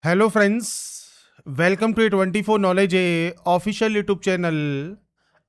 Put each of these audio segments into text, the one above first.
Hello friends, welcome to 24 knowledge official YouTube channel.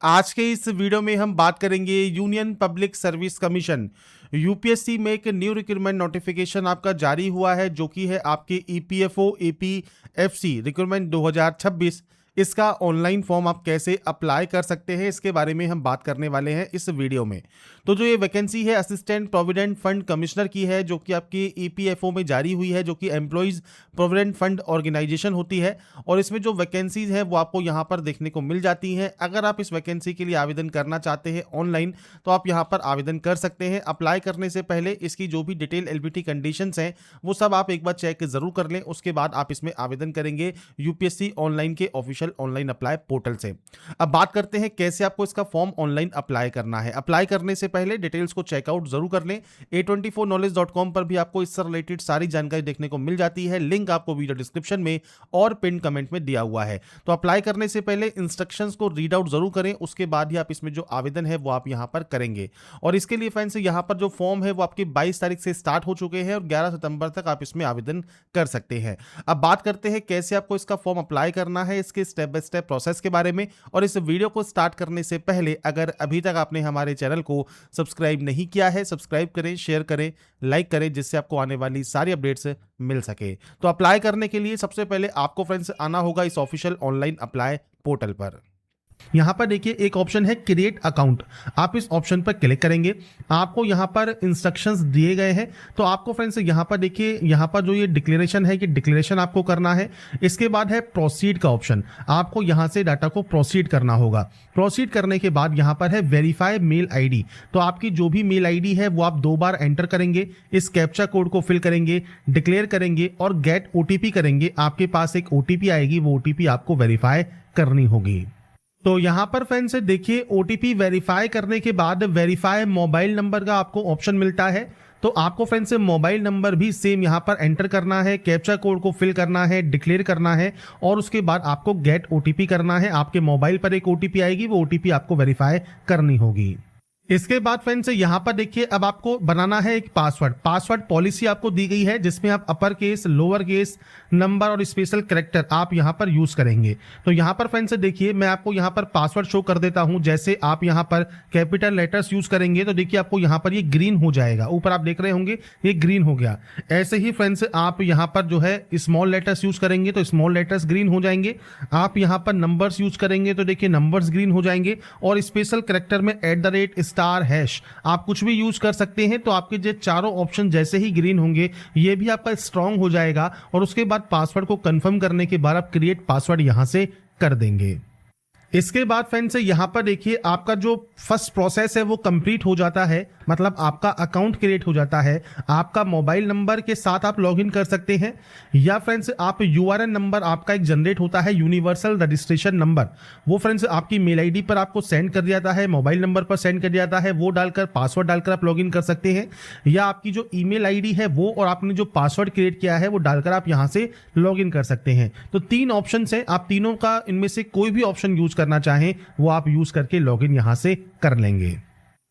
आज के इस वीडियो में हम बात करेंगे union public service commission UPSC में एक न्यू रिक्रूटमेंट नोटिफिकेशन आपका जारी हुआ है, जो कि है आपके ईपीएफओ एपीएफसी रिक्रूटमेंट 2026। इसका ऑनलाइन फॉर्म आप कैसे अप्लाई कर सकते हैं, इसके बारे में हम बात करने वाले हैं इस वीडियो में। तो जो ये वैकेंसी है असिस्टेंट प्रोविडेंट फंड कमिश्नर की है, जो कि आपकी ईपीएफओ में जारी हुई है, जो कि एम्प्लॉइज प्रोविडेंट फंड ऑर्गेनाइजेशन होती है। और इसमें जो वैकेंसीज है वो आपको यहाँ पर देखने को मिल जाती हैं। अगर आप इस वैकेंसी के लिए आवेदन करना चाहते हैं ऑनलाइन, तो आप यहाँ पर आवेदन कर सकते हैं। अप्लाई करने से पहले इसकी जो भी डिटेल एलबीटी कंडीशंस हैं वो सब आप एक बार चेक जरूर कर लें, उसके बाद आप इसमें आवेदन करेंगे यूपीएससी ऑनलाइन के ऑफिशियल ऑनलाइन अप्लाई पोर्टल से। अब बात करते हैं कैसे आपको इसका फॉर्म ऑनलाइन अप्लाई करना है। अप्लाई करने से पहले डिटेल्स को चेकआउट जरूर कर लें। a24knowledge.com पर भी आपको इससे रिलेटेड सारी जानकारी देखने को मिल जाती है। लिंक आपको वीडियो डिस्क्रिप्शन में और पिन कमेंट में दिया हुआ है। तो अप्लाई करने से पहले इंस्ट्रक्शंस को रीड आउट जरूर करें, उसके बाद ही आप इसमें जो आवेदन है वो आप यहां पर करेंगे। और इसके लिए फ्रेंड्स यहां पर जो फॉर्म है वो आपकी 22 तारीख से स्टार्ट हो चुके हैं और 11 सितंबर तक आप इसमें आवेदन कर सकते हैं। अब बात करते हैं कैसे आपको इसका फॉर्म अप्लाई करना है, इसके स्टेप बाय स्टेप प्रोसेस के बारे में। और इस वीडियो को स्टार्ट करने से पहले अगर अभी तक आपने हमारे चैनल को सब्सक्राइब नहीं किया है, सब्सक्राइब करें, शेयर करें, लाइक करें, जिससे आपको आने वाली सारी अपडेट्स मिल सके। तो अप्लाई करने के लिए सबसे पहले आपको फ्रेंड्स आना होगा इस ऑफिशियल ऑनलाइन अप्लाई पोर्टल पर। यहां पर देखिए एक ऑप्शन है क्रिएट अकाउंट, आप इस ऑप्शन पर क्लिक करेंगे। आपको यहां पर इंस्ट्रक्शंस दिए गए हैं। तो आपको फ्रेंड्स यहां पर देखिए, यहां पर जो ये डिक्लेरेशन है कि डिक्लेरेशन आपको करना है। इसके बाद है प्रोसीड का ऑप्शन, आपको यहां से डाटा को प्रोसीड करना होगा। प्रोसीड करने के बाद यहां पर है वेरीफाई मेल आईडी, तो आपकी जो भी मेल आईडी है वो आप 2 बार एंटर करेंगे, इस कैप्चा कोड को फिल करेंगे, डिक्लेयर करेंगे और गेट ओटीपी करेंगे। आपके पास एक ओटीपी आएगी, वो ओटीपी आपको वेरीफाई करनी होगी। तो यहां पर फ्रेंड्स देखिए ओटीपी वेरीफाई करने के बाद वेरीफाई मोबाइल नंबर का आपको ऑप्शन मिलता है। तो आपको फ्रेंड्स मोबाइल नंबर भी सेम यहां पर एंटर करना है, कैप्चा कोड को फिल करना है, डिक्लेयर करना है और उसके बाद आपको गेट ओटीपी करना है। आपके मोबाइल पर एक ओटीपी आएगी, वो ओटीपी आपको वेरीफाई करनी होगी। इसके बाद फ्रेंड्स यहां पर देखिए अब आपको बनाना है एक पासवर्ड पॉलिसी आपको दी गई है, जिसमें आप upper case, lower case, number और स्पेशल कैरेक्टर आप यहां पर यूज करेंगे। तो यहां पर फ्रेंड्स देखिए मैं आपको यहां पर पासवर्ड शो कर देता हूं। जैसे आप यहां पर कैपिटल लेटर्स यूज करेंगे तो देखिए आपको यहां पर ये ग्रीन हो जाएगा, ऊपर आप देख रहे होंगे ये ग्रीन हो गया। ऐसे ही फ्रेंड्स आप यहां पर जो है स्मॉल लेटर्स यूज करेंगे तो स्मॉल लेटर्स ग्रीन हो जाएंगे। आप यहां पर नंबर्स यूज करेंगे तो देखिए नंबर्स ग्रीन हो जाएंगे। और स्पेशल कैरेक्टर में @ स्टार हैश आप कुछ भी यूज कर सकते हैं। तो आपके जो चारों ऑप्शन जैसे ही ग्रीन होंगे ये भी आपका स्ट्रांग हो जाएगा। और उसके बाद पासवर्ड को कंफर्म करने के बाद आप क्रिएट पासवर्ड यहां से कर देंगे। इसके बाद फ्रेंड्स यहां पर देखिए आपका जो फर्स्ट प्रोसेस है वो कंप्लीट हो जाता है, मतलब आपका अकाउंट क्रिएट हो जाता है। आपका मोबाइल नंबर के साथ आप लॉगिन कर सकते हैं या फ्रेंड्स आप यूआरएन नंबर आपका एक जनरेट होता है, यूनिवर्सल रजिस्ट्रेशन नंबर, वो फ्रेंड्स आपकी मेल आईडी पर आपको सेंड कर दिया जाता है, मोबाइल नंबर पर सेंड कर दिया जाता है। वो डालकर पासवर्ड डालकर आप लॉगिन कर सकते हैं या आपकी जो ईमेल आईडी है वो और आपने जो पासवर्ड क्रिएट किया है वो डालकर आप यहां से लॉगिन कर सकते हैं। तो 3 ऑप्शन है, आप तीनों का इनमें से कोई भी ऑप्शन यूज करना चाहें वो आप यूज करके लॉगिन यहां से कर लेंगे।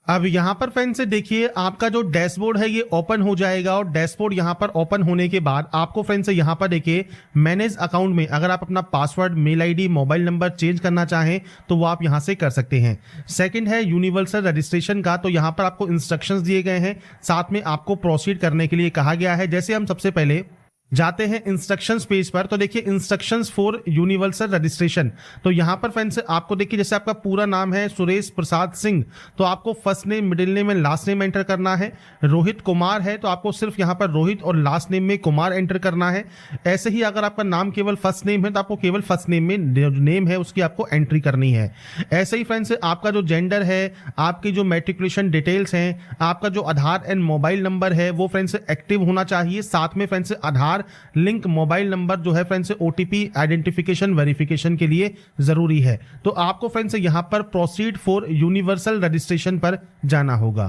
अब यहां पर फ्रेंड्स देखिए आपका जो डैशबोर्ड है ये ओपन हो जाएगा। और डैशबोर्ड यहां पर ओपन होने के बाद आपको फ्रेंड्स यहां पर देखिए मैनेज अकाउंट में अगर आप अपना password, mail ID, mobile number change करना चाहें तो वो आप यहां से कर सकते हैं। सेकंड है यूनिवर्सल रजिस्ट्रेशन का, तो यहां पर आपको इंस्ट्रक्शंस दिए गए हैं, साथ में आपको प्रोसीड करने के लिए कहा गया है। जैसे हम सबसे पहले जाते हैं इंस्ट्रक्शंस पेज पर, तो देखिए इंस्ट्रक्शंस फॉर यूनिवर्सल रजिस्ट्रेशन। तो यहां पर फ्रेंड्स आपको देखिए जैसे आपका पूरा नाम है सुरेश प्रसाद सिंह, तो आपको first name, middle name and last name enter करना है। रोहित कुमार है तो आपको सिर्फ यहां पर रोहित और लास्ट नेम में कुमार एंटर करना है। ऐसे ही अगर आपका नाम केवल फर्स्ट नेम है तो आपको केवल फर्स्ट नेम में जो नेम है उसकी आपको एंट्री करनी है। ऐसे ही फ्रेंड्स आपका जो जेंडर है, आपकी जो मैट्रिकुलेशन डिटेल्स हैं, आपका जो आधार एंड मोबाइल नंबर है वो फ्रेंड्स एक्टिव होना चाहिए। साथ में फ्रेंड्स आधार लिंक मोबाइल नंबर जो है फ्रेंड्स ओटीपी आइडेंटिफिकेशन वेरिफिकेशन के लिए जरूरी है। तो आपको फ्रेंड्स यहां पर प्रोसीड फॉर यूनिवर्सल रजिस्ट्रेशन पर जाना होगा।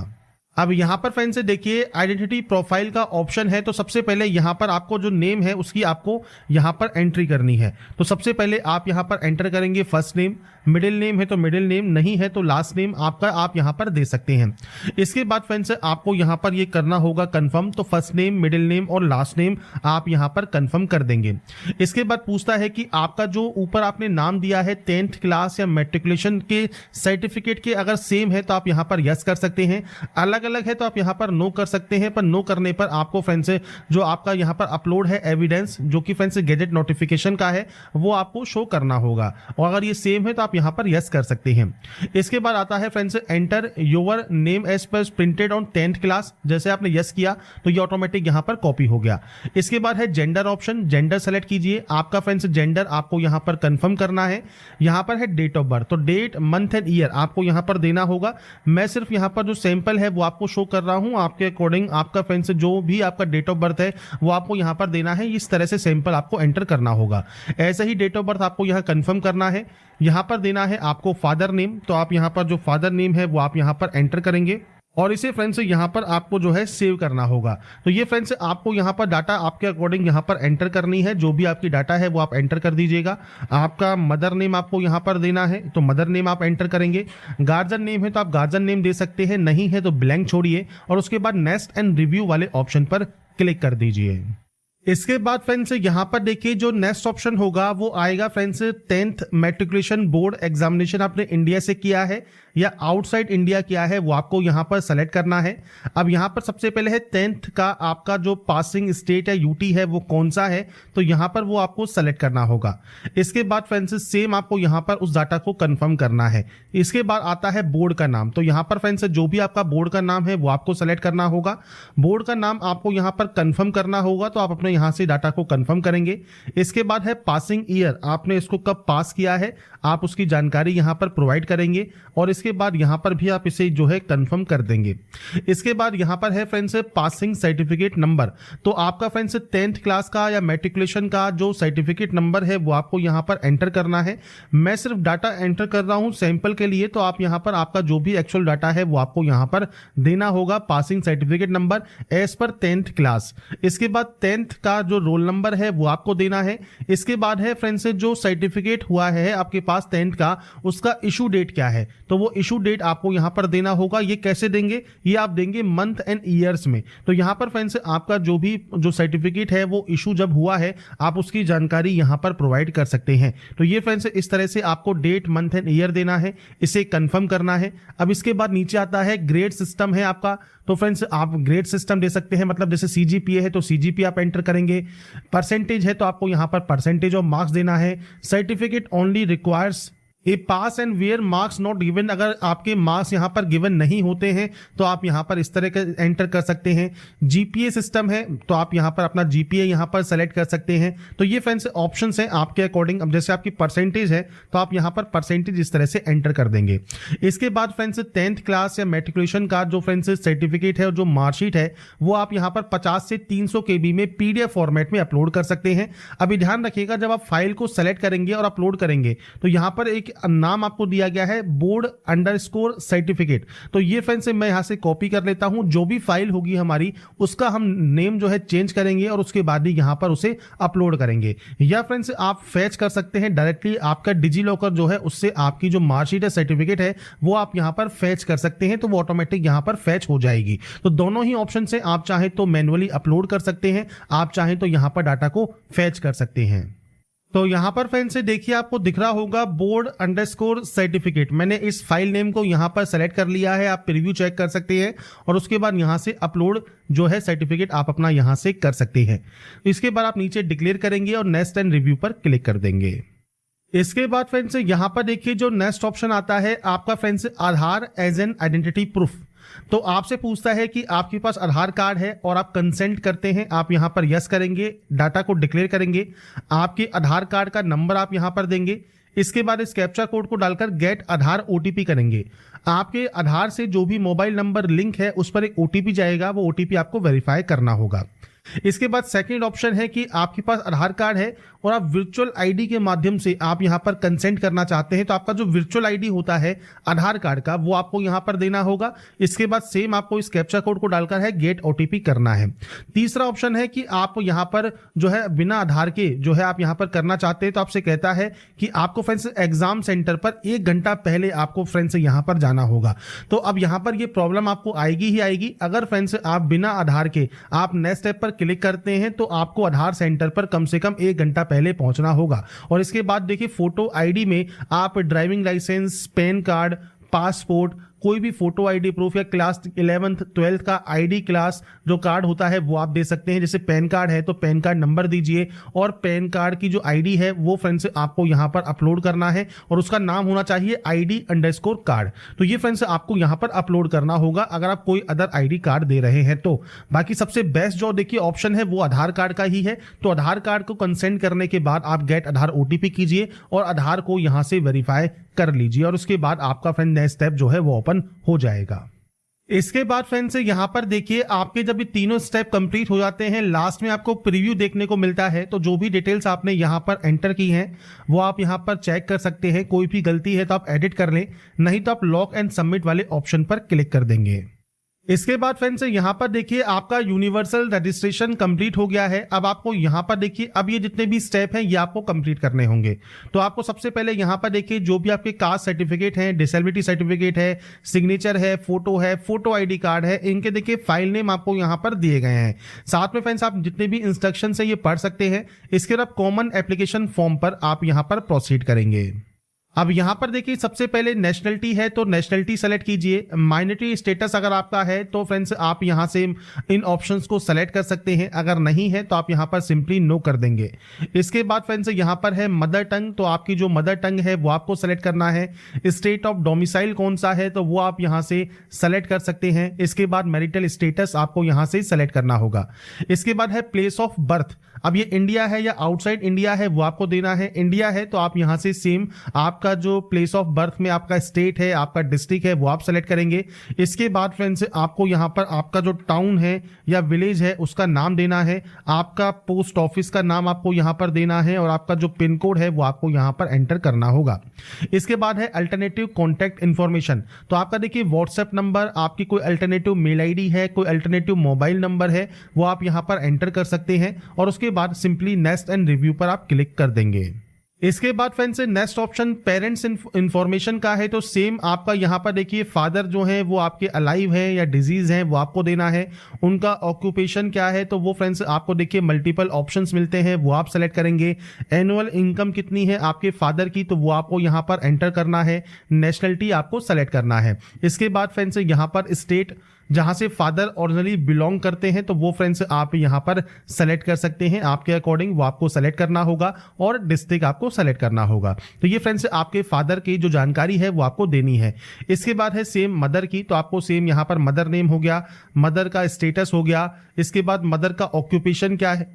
अब यहाँ पर फ्रेंड्स देखिए आइडेंटिटी प्रोफाइल का ऑप्शन है, तो सबसे पहले यहाँ पर आपको जो नेम है उसकी आपको यहाँ पर एंट्री करनी है। तो सबसे पहले आप यहाँ पर एंटर करेंगे फर्स्ट नेम, मिडिल नेम है तो मिडिल नेम, नहीं है तो लास्ट नेम आपका आप यहाँ पर दे सकते हैं। इसके बाद फ्रेंड्स आपको यहाँ पर ये करना होगा कंफर्म, तो फर्स्ट नेम, मिडिल नेम और लास्ट नेम आप यहाँ पर कंफर्म कर देंगे। इसके बाद पूछता है कि आपका जो ऊपर आपने नाम दिया है 10th क्लास या मैट्रिकुलेशन के सर्टिफिकेट के अगर सेम है तो आप यहाँ पर यस कर सकते हैं, अलग अलग है तो आप यहाँ पर नो कर सकते हैं। पर नो करने पर आपको फ्रेंड्स जो आपका यहाँ पर अपलोड है एविडेंस जो कि फ्रेंड्स गैजेट नोटिफिकेशन का है वो आपको शो करना होगा, और अगर ये सेम है तो आप यहाँ पर यस कर सकते हैं। इसके बाद आता है friends enter your name as per printed on 10th class, जैसे आपने यस किया तो ये ऑटोमेटिक यहाँ पर कॉपी हो गया। इसके बाद है जेंडर ऑप्शन, जेंडर सेलेक्ट कीजिए, आपका फ्रेंड्स जेंडर आपको यहाँ पर कंफर्म करना है। यहाँ पर है डेट ऑफ बर्थ, तो डेट मंथ एंड ईयर आपको यहाँ पर देना होगा। मैं सिर्फ यहाँ पर जो सैंपल है वो आपको शो कर रहा हूँ, आपके अकॉर्डिंग आपका फ्रेंड्स जो भी आपका डेट ऑफ बर्थ है वो आपको यहाँ पर देना है। इस तरह से सैंपल आपको एंटर करना होगा। ऐसे ही डेट ऑफ बर्थ आपको यहाँ कंफर्म करना है। यहाँ पर देना है आपको फादर नेम, तो आप यहाँ पर जो फादर नेम है वो आप यहाँ पर एंटर करेंगे और इसे फ्रेंड्स यहाँ पर आपको जो है सेव करना होगा। तो ये फ्रेंड्स आपको यहाँ पर डाटा आपके अकॉर्डिंग यहाँ पर एंटर करनी है, जो भी आपकी डाटा है वो आप एंटर कर दीजिएगा। आपका मदर नेम आपको यहाँ पर देना है, तो मदर नेम आप एंटर करेंगे। गार्जियन नेम है तो आप गार्जियन नेम दे सकते हैं, नहीं है तो ब्लैंक छोड़िए और उसके बाद नेक्स्ट एंड रिव्यू वाले ऑप्शन पर क्लिक कर दीजिए। इसके बाद फ्रेंड्स यहाँ पर देखिए जो नेक्स्ट ऑप्शन होगा वो आएगा friends 10th matriculation board examination आपने इंडिया से किया है या आउटसाइड इंडिया किया है वो आपको यहाँ पर सेलेक्ट करना है। अब यहाँ पर सबसे पहले है 10th का आपका जो पासिंग स्टेट है यूटी है वो कौन सा है, तो यहाँ पर वो आपको सेलेक्ट करना होगा। इसके बाद फ्रेंड्स सेम आपको यहाँ पर उस डाटा को कंफर्म करना है। इसके बाद आता है बोर्ड का नाम, तो यहाँ पर फ्रेंड्स जो भी आपका बोर्ड का नाम है वो आपको सेलेक्ट करना होगा। बोर्ड का नाम आपको यहाँ पर कंफर्म करना होगा, तो आप अपने यहाँ से डाटा को कंफर्म करेंगे। इसके बाद है पासिंग ईयर, आपने इसको कब पास किया है आप उसकी जानकारी यहाँ पर प्रोवाइड करेंगे और इसके बाद यहाँ पर भी आप इसे जो है कंफर्म कर देंगे। इसके बाद यहाँ पर है फ्रेंड्स पासिंग सर्टिफिकेट नंबर, तो आपका फ्रेंड्स 10th क्लास का या मैट्रिकुलेशन का जो सर्टिफिकेट नंबर है वो आपको यहाँ पर एंटर करना है। मैं सिर्फ डाटा एंटर कर रहा हूँ सैंपल के लिए, तो आप यहाँ पर आपका जो भी एक्चुअल डाटा है वो आपको यहाँ पर देना होगा। Passing certificate number as per 10th class. इसके बाद 10th का जो रोल नंबर है वो आपको देना है। इसके बाद है फ्रेंड्स जो सर्टिफिकेट हुआ है आपके पास 10th का, उसका इशू डेट क्या है, तो वो इशू डेट आपको यहां पर देना होगा। ये कैसे देंगे, ये आप देंगे मंथ एंड ईयर्स में। तो यहां पर फ्रेंड्स आपका जो भी जो सर्टिफिकेट है वो इशू जब हुआ है आप उसकी जानकारी यहां पर प्रोवाइड कर सकते हैं। तो ये फ्रेंड्स इस तरह से आपको डेट मंथ एंड ईयर देना है, इसे कंफर्म करना है। अब इसके बाद नीचे आता है ग्रेड सिस्टम है आपका, तो फ्रेंड्स आप ग्रेड सिस्टम दे सकते हैं, मतलब जैसे सीजीपीए है तो सीजीपीए आप एंटर करेंगे। परसेंटेज है तो आपको यहां पर परसेंटेज ऑफ मार्क्स देना है। Certificate only requires a pass and where marks not given, अगर आपके मार्क्स यहाँ पर गिवन नहीं होते हैं तो आप यहाँ पर इस तरह के एंटर कर सकते हैं। जीपीए सिस्टम है तो आप यहाँ पर अपना जीपीए यहाँ पर सेलेक्ट कर सकते हैं। तो ये फ्रेंड्स ऑप्शंस हैं आपके अकॉर्डिंग। अब जैसे आपकी परसेंटेज है तो आप यहाँ पर परसेंटेज इस तरह से एंटर कर देंगे। इसके बाद फ्रेंड्स 10th क्लास या मैट्रिकुलेशन का जो फ्रेंड्स सर्टिफिकेट है और जो मार्कशीट है वो आप यहाँ पर 50 से 300 KB में PDF फॉर्मेट में अपलोड कर सकते हैं। अभी ध्यान रखिएगा जब आप फाइल को सेलेक्ट करेंगे और अपलोड करेंगे तो यहाँ पर एक नाम आपको दिया गया है बोर्ड अंडरस्कोर सर्टिफिकेट, तो ये फ्रेंड्स मैं यहां से कॉपी कर लेता हूं। जो भी फाइल होगी हमारी उसका हम नेम जो है चेंज करेंगे और उसके बाद ही यहां पर उसे अपलोड करेंगे। या फ्रेंड्स आप फैच कर सकते हैं डायरेक्टली, आपका डिजी लॉकर जो है उससे आपकी जो मार्कशीट है सर्टिफिकेट है वो आप यहां पर फैच कर सकते हैं, तो वो ऑटोमेटिक यहां पर फैच हो जाएगी। तो दोनों ही ऑप्शन से आप चाहें तो मैन्युअली अपलोड कर सकते हैं, आप चाहें तो यहां पर डाटा को फैच कर सकते हैं। तो यहां पर फ्रेंड्स से देखिए आपको दिख रहा होगा बोर्ड अंडरस्कोर सर्टिफिकेट। मैंने इस फाइल नेम को यहां पर सेलेक्ट कर लिया है, आप प्रीव्यू चेक कर सकते हैं और उसके बाद यहां से अपलोड जो है सर्टिफिकेट आप अपना यहां से कर सकते हैं। इसके बाद आप नीचे डिक्लेयर करेंगे और नेक्स्ट एंड रिव्यू पर क्लिक कर देंगे। इसके बाद फ्रेंड्स यहां पर देखिए जो नेक्स्ट ऑप्शन आता है आपका friends Aadhaar as an identity proof. तो आपसे पूछता है कि आपके पास आधार कार्ड है और आप कंसेंट करते हैं, आप यहां पर यस करेंगे, डाटा को डिक्लेयर करेंगे, आपके आधार कार्ड का नंबर आप यहां पर देंगे। इसके बाद इस कैप्चा कोड को डालकर गेट आधार ओटीपी करेंगे। आपके आधार से जो भी मोबाइल नंबर लिंक है उस पर एक ओटीपी जाएगा, वो ओटीपी आपको वेरीफाई करना होगा। इसके बाद सेकंड ऑप्शन है कि आपके पास आधार कार्ड है और आप वर्चुअल आईडी के माध्यम से आप यहां पर कंसेंट करना चाहते हैं, तो आपका जो वर्चुअल आईडी होता है आधार कार्ड का वो आपको यहां पर देना होगा। इसके बाद सेम आपको इस कैप्चा कोड को डालकर है गेट ओटीपी करना है। तीसरा ऑप्शन है कि आप यहां पर जो है बिना आधार के जो है आप यहां पर करना चाहते हैं, तो आपसे कहता है कि आपको फ्रेंड्स एग्जाम सेंटर पर 1 घंटा पहले आपको फ्रेंड्स यहां पर जाना होगा। तो अब यहां पर ये प्रॉब्लम आपको आएगी ही आएगी। अगर फ्रेंड्स आप बिना आधार के आप नेक्स्ट स्टेप पर क्लिक करते हैं तो आपको आधार सेंटर पर कम से कम 1 घंटा पहले पहुंचना होगा। और इसके बाद देखिए फोटो आईडी में आप driving licence, PAN card, passport, कोई भी फोटो आईडी प्रूफ या क्लास 11th 12th का आईडी क्लास जो कार्ड होता है वो आप दे सकते हैं। जैसे पैन कार्ड है तो पैन कार्ड नंबर दीजिए और पैन कार्ड की जो आईडी है वो फ्रेंड्स आपको यहां पर अपलोड करना है और उसका नाम होना चाहिए ID_कार्ड। तो ये फ्रेंड्स आपको यहां पर अपलोड करना होगा अगर आप कोई अदर आईडी कार्ड दे रहे हैं तो। बाकी सबसे बेस्ट जो देखिए ऑप्शन है वो आधार कार्ड का ही है। तो आधार कार्ड को कंसेंट करने के बाद आप गेट आधार OTP कीजिए और आधार को यहां से वेरीफाई कर लीजिए और उसके बाद आपका फ्रेंड नेक्स्ट स्टेप जो है वो ओपन हो जाएगा। इसके बाद फ्रेंड्स यहां पर देखिए आपके जब ये तीनों स्टेप कंप्लीट हो जाते हैं, लास्ट में आपको प्रीव्यू देखने को मिलता है। तो जो भी डिटेल्स आपने यहां पर एंटर की हैं वो आप यहां पर चेक कर सकते हैं। कोई भी गलती है तो आप एडिट कर लें, नहीं तो आप लॉक एंड सबमिट वाले ऑप्शन पर क्लिक कर देंगे। इसके बाद फ्रेंड्स यहां पर देखिए आपका यूनिवर्सल रजिस्ट्रेशन कंप्लीट हो गया है। अब आपको यहां पर देखिए अब ये जितने भी स्टेप हैं ये आपको कंप्लीट करने होंगे। तो आपको सबसे पहले यहां पर देखिए जो भी आपके कास्ट सर्टिफिकेट हैं, डिसेबिलिटी सर्टिफिकेट है, सिग्नेचर है, फोटो आईडी कार्ड है, इनके देखिए फाइल नेम आपको यहां पर दिए गए हैं। साथ में फ्रेंड्स आप जितने भी इंस्ट्रक्शन है ये पढ़ सकते हैं। इसके बाद कॉमन एप्लीकेशन फॉर्म पर आप यहां पर प्रोसीड करेंगे। अब यहां पर देखिए सबसे पहले नेशनलिटी है तो नेशनलिटी सेलेक्ट कीजिए। माइनॉरिटी स्टेटस अगर आपका है तो फ्रेंड्स आप यहां से इन ऑप्शंस को सेलेक्ट कर सकते हैं, अगर नहीं है तो आप यहां पर सिंपली नो कर देंगे। इसके बाद फ्रेंड्स यहां पर है मदर टंग, तो आपकी जो मदर टंग है वो आपको सेलेक्ट करना है। स्टेट ऑफ डोमिसाइल कौन सा है तो वो आप यहां से सेलेक्ट कर सकते हैं। इसके बाद मैरिटल स्टेटस आपको यहां से सेलेक्ट करना होगा। इसके बाद है प्लेस ऑफ बर्थ, अब ये इंडिया है या आउटसाइड इंडिया है वो आपको देना है। इंडिया है तो आप यहां से सेम आपका जो प्लेस ऑफ बर्थ में आपका स्टेट है, आपका डिस्ट्रिक्ट है वो आप सेलेक्ट करेंगे। इसके बाद फ्रेंड्स आपको यहां पर आपका जो टाउन है या विलेज है उसका नाम देना है, आपका पोस्ट ऑफिस का नाम आपको यहां पर देना है और आपका जो पिन कोड है वो आपको यहां पर एंटर करना होगा। इसके बाद है अल्टरनेटिव कॉन्टैक्ट इंफॉर्मेशन, तो आपका देखिए व्हाट्सएप नंबर, आपकी कोई अल्टरनेटिव मेल आईडी है, कोई अल्टरनेटिव मोबाइल नंबर है वो आप यहां पर एंटर कर सकते हैं और उसके बाद सिंपली नेक्स्ट एंड रिव्यू पर आप क्लिक कर देंगे। इसके बाद friends next option parents information का है, तो सेम आपका यहां पर देखिए फादर जो है वो आपके अलाइव है या डिजीज है वो आपको देना है। उनका ऑक्यूपेशन क्या है तो वो फ्रेंड्स आपको देखिए मल्टीपल ऑप्शंस मिलते हैं वो आप सेलेक्ट करेंगे। एनुअल इनकम कितनी है आपके फादर की तो वो आपको यहां पर एंटर करना है। नेशनलिटी आपको सेलेक्ट करना है। इसके बाद फ्रेंड्स यहां पर स्टेट जहां से फादर ओरिजिनली बिलोंग करते हैं तो वो फ्रेंड्स आप यहां पर सेलेक्ट कर सकते हैं, आपके अकॉर्डिंग वो आपको सेलेक्ट करना होगा और डिस्ट्रिक्ट आपको सेलेक्ट करना होगा। तो ये फ्रेंड्स आपके फादर की जो जानकारी है वो आपको देनी है। इसके बाद है सेम मदर की, तो आपको सेम यहां पर मदर नेम हो गया, मदर का स्टेटस हो गया। इसके बाद मदर का ऑक्यूपेशन क्या है,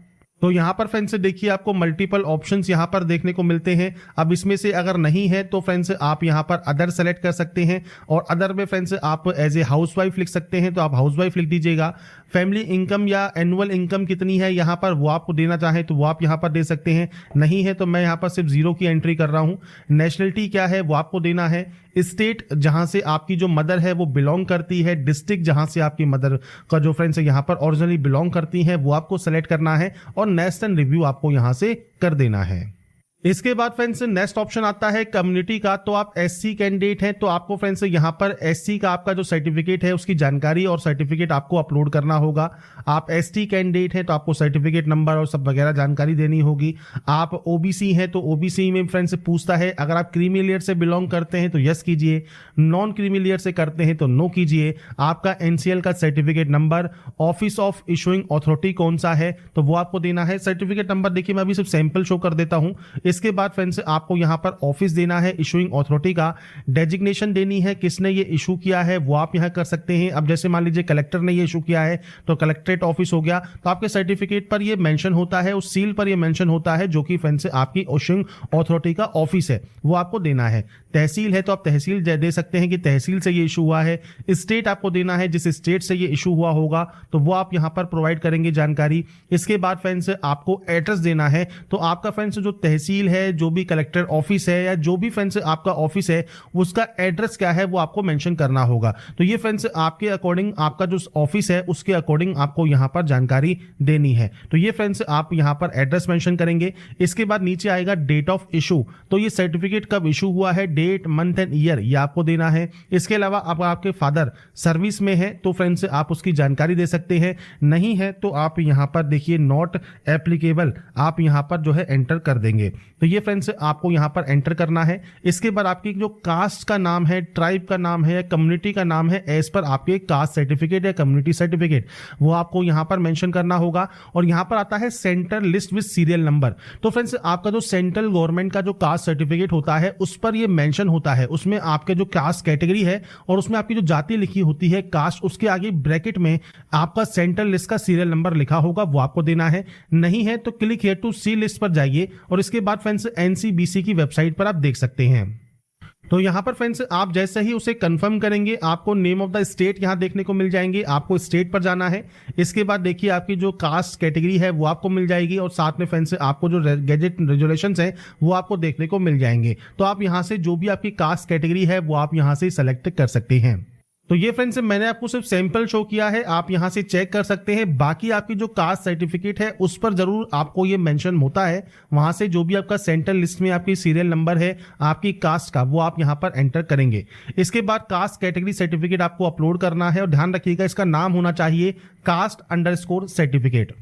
तो यहां पर फ्रेंड्स देखिए आपको मल्टीपल ऑप्शंस यहां पर देखने को मिलते हैं। अब इसमें से अगर नहीं है तो फ्रेंड्स आप यहां पर अदर सेलेक्ट कर सकते हैं और अदर में फ्रेंड्स आप एज ए हाउसवाइफ लिख सकते हैं तो आप हाउसवाइफ लिख दीजिएगा। फैमिली इनकम या एनुअल इनकम कितनी है यहां पर वो आपको देना चाहें तो वो आप यहां पर दे सकते हैं, नहीं है तो मैं यहां पर सिर्फ 0 की एंट्री कर रहा हूं। नेशनलिटी क्या है वो आपको देना है। स्टेट जहां से आपकी जो मदर है वो बिलोंग करती है, डिस्ट्रिक्ट जहां से आपकी मदर का जो फ्रेंड्स यहां पर ओरिजिनली बिलोंग करती है वो आपको सेलेक्ट करना है और नेक्स्ट एंड रिव्यू आपको यहां से कर देना है। इसके बाद फ्रेंड्स नेक्स्ट ऑप्शन आता है कम्युनिटी का, तो आप SC कैंडिडेट हैं तो आपको फ्रेंड्स यहां पर SC का आपका जो सर्टिफिकेट है उसकी जानकारी और सर्टिफिकेट आपको अपलोड करना होगा। आप ST कैंडिडेट हैं तो आपको सर्टिफिकेट नंबर और सब वगैरह जानकारी देनी होगी। आप OBC हैं तो OBC में फ्रेंड्स पूछता है, अगर आप क्रीमी लेयर से बिलोंग करते हैं तो यस कीजिए, नॉन क्रीमी लेयर से करते हैं तो नो कीजिए। आपका NCL का certificate number, office of issuing authority कौन सा है तो वो आपको देना है। सर्टिफिकेट नंबर देखिए मैं अभी सिर्फ सैंपल शो कर देता हूं। इसके बाद फ्रेंड्स आपको यहाँ पर ऑफिस देना है, इशूइंग अथॉरिटी का डेजिग्नेशन देनी है, किसने ये इशू किया है वो आप यहाँ कर सकते हैं। अब जैसे मान लीजिए कलेक्टर ने ये इशू किया है तो कलेक्ट्रेट ऑफिस हो गया, तो आपके सर्टिफिकेट पर ये मेंशन होता है, उस सील पर ये मेंशन होता है जो कि फ्रेंड्स आपकी इशूइंग अथॉरिटी का ऑफिस है, वो आपको देना है। तहसील है तो आप तहसील दे सकते हैं कि तहसील से ये इशू हुआ है। स्टेट आपको देना है, जिस स्टेट से ये इशू हुआ होगा तो वो आप यहाँ पर प्रोवाइड करेंगे जानकारी। इसके बाद फ्रेंड्स आपको एड्रेस देना है, तो आपका फ्रेंड्स जो तहसील है, जो भी कलेक्टर ऑफिस है या जो भी फ्रेंड्स आपका ऑफिस है उसका एड्रेस क्या है वो आपको मेंशन करना होगा। तो ये फ्रेंड्स आपके अकॉर्डिंग, आपका जो ऑफिस है उसके अकॉर्डिंग आपको यहाँ पर जानकारी देनी है। तो ये फ्रेंड्स आप यहाँ पर एड्रेस मेंशन करेंगे। इसके बाद नीचे आएगा डेट ऑफ इशू, तो ये सर्टिफिकेट कब इशू हुआ है, डेट, मंथ एंड ईयर ये आपको देना है। इसके अलावा अब आपके फादर सर्विस में है तो फ्रेंड्स आप उसकी जानकारी दे सकते हैं, नहीं है तो आप यहाँ पर देखिए नॉट एप्लीकेबल आप यहाँ पर जो है एंटर कर देंगे। तो ये फ्रेंड्स आपको यहाँ पर एंटर करना है। इसके बाद आपकी जो कास्ट का नाम है, ट्राइब का नाम है, कम्युनिटी का नाम है, एज पर आपके कास्ट सर्टिफिकेट या कम्युनिटी सर्टिफिकेट वो आपको यहाँ पर मेंशन करना होगा। और यहाँ पर आता है centre list with serial number, तो फ्रेंड्स आपका जो सेंट्रल गवर्नमेंट का जो कास्ट सर्टिफिकेट होता है उस पर ये मेंशन होता है, उसमें आपके जो कास्ट कैटेगरी है और उसमें आपकी जो जाति लिखी होती है कास्ट, उसके आगे ब्रैकेट में आपका सेंट्रल लिस्ट का सीरियल नंबर लिखा होगा, वो आपको देना है। नहीं है तो click here to see list पर जाइए और इसके बाद फ्रेंड्स एनसीबीसी की वेबसाइट पर आप देख सकते हैं। तो यहाँ पर फ्रेंड्स आप जैसे ही उसे कंफर्म करेंगे आपको नेम ऑफ द स्टेट यहाँ देखने को मिल जाएंगे, आपको स्टेट पर जाना है। इसके बाद देखिए आपकी जो कास्ट कैटेगरी है वो आपको मिल जाएगी और साथ में फ्रेंड्स आपको जो गैजेट रेजुलेशंस हैं वो आपको देखने को मिल जाएंगे। तो आप यहाँ से जो भी आपकी कास्ट कैटेगरी है वो आप यहाँ से सेलेक्ट कर सकते हैं। तो ये फ्रेंड्स मैंने आपको सिर्फ सैंपल शो किया है, आप यहां से चेक कर सकते हैं। बाकी आपकी जो कास्ट सर्टिफिकेट है उस पर जरूर आपको ये मेंशन होता है, वहां से जो भी आपका सेंट्रल लिस्ट में आपकी सीरियल नंबर है आपकी कास्ट का वो आप यहां पर एंटर करेंगे। इसके बाद कास्ट कैटेगरी सर्टिफिकेट आपको अपलोड करना है और ध्यान रखिएगा इसका नाम होना चाहिए कास्ट _सर्टिफिकेट।